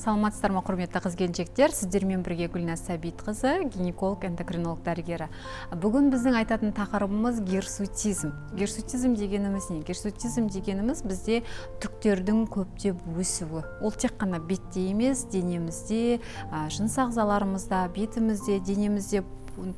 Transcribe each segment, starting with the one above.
Саламатсыздар ма, құрметті қыз-келіншектер, сіздермен бірге Гүлназ Сәбитқызы, гинеколог, эндокринолог дәрігері. Бүгін біздің айтатын тақырыбымыз гирсутизм. Гирсутизм дегеніміз не? Гирсутизм дегеніміз бізде түктердің көптеп өсуі. Ол тек қана бетте емес, денемізде, жыныс ағзаларымызда, бетімізде, денемізде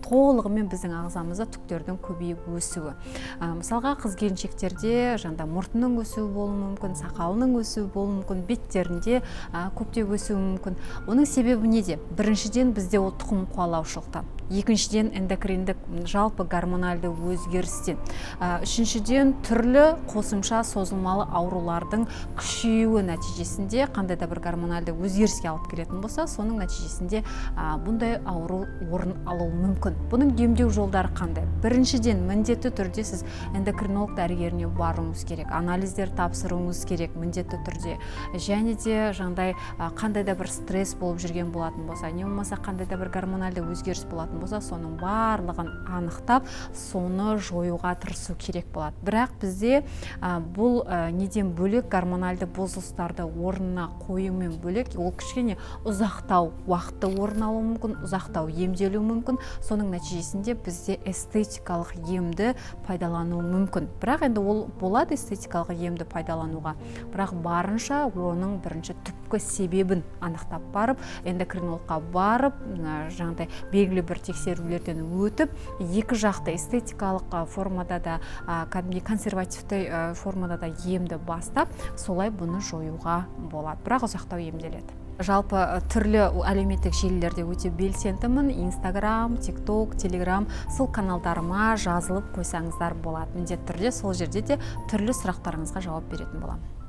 толығымен біздің ағзамызда түктердің көбейіп өсуі. Мысалға қыз-келіншектерде жаңда мұртының өсуі болуы мүмкін, сақалының өсуі болуы мүмкін, беттерінде көптеп өсуі мүмкін. Оның себебі неде? Біріншіден бізде ол тұқым қуалаушылықтан. Екіншіден эндокриндік жалпы гормоналды өзгерістен. Үшіншіден түрлі қосымша созылмалы аурулардың күшеюі нәтижесінде қандай да бір гормоналды өзгеріске алып келетін болса, соның нәтижесінде бұндай ауру орын алуы мүмкін. Бұның емдеу жолдары қандай? Біріншіден міндетті түрде сіз эндокринолог дәрігеріне баруыңыз керек, анализдер тапсыруыңыз керек міндетті түрде. Және де жаңдай қандай да бір стресс болып жүрген болатын болса, не болмаса қандай да бір гормоналды өзгеріс болатын болса, соның барлығын анықтап, соны жоюға тырысу керек болады. Бірақ бізде бұл неден бөлек гормоналды бұзылыстарды орнына қоюмен бөлек, ол кішкене ұзақтау уақытты орын алуы мүмкін, ұзақтау емделуі мүмкін. Соның нәтижесінде бізде эстетикалық емді пайдалануы мүмкін. Бірақ енді ол болады эстетикалық емді пайдалануға. Бірақ барынша оның бірінші түпкі себебін анықтап барып, эндокринологқа барып, жаңағыдай белгілі бір тексерулерден өтіп, екі жақты эстетикалық формада да, консервативті формада да емді бастап, солай бұны жоюға болады. Бірақ ұзақтау емделеді. Жалпы түрлі әлеуметтік желілерде өте белсендімін. Инстаграм, тикток, телеграм, сол каналдарыма жазылып қойсаңыздар болады. Міндетті түрде сол жерде де түрлі сұрақтарыңызға жауап беретін боламын.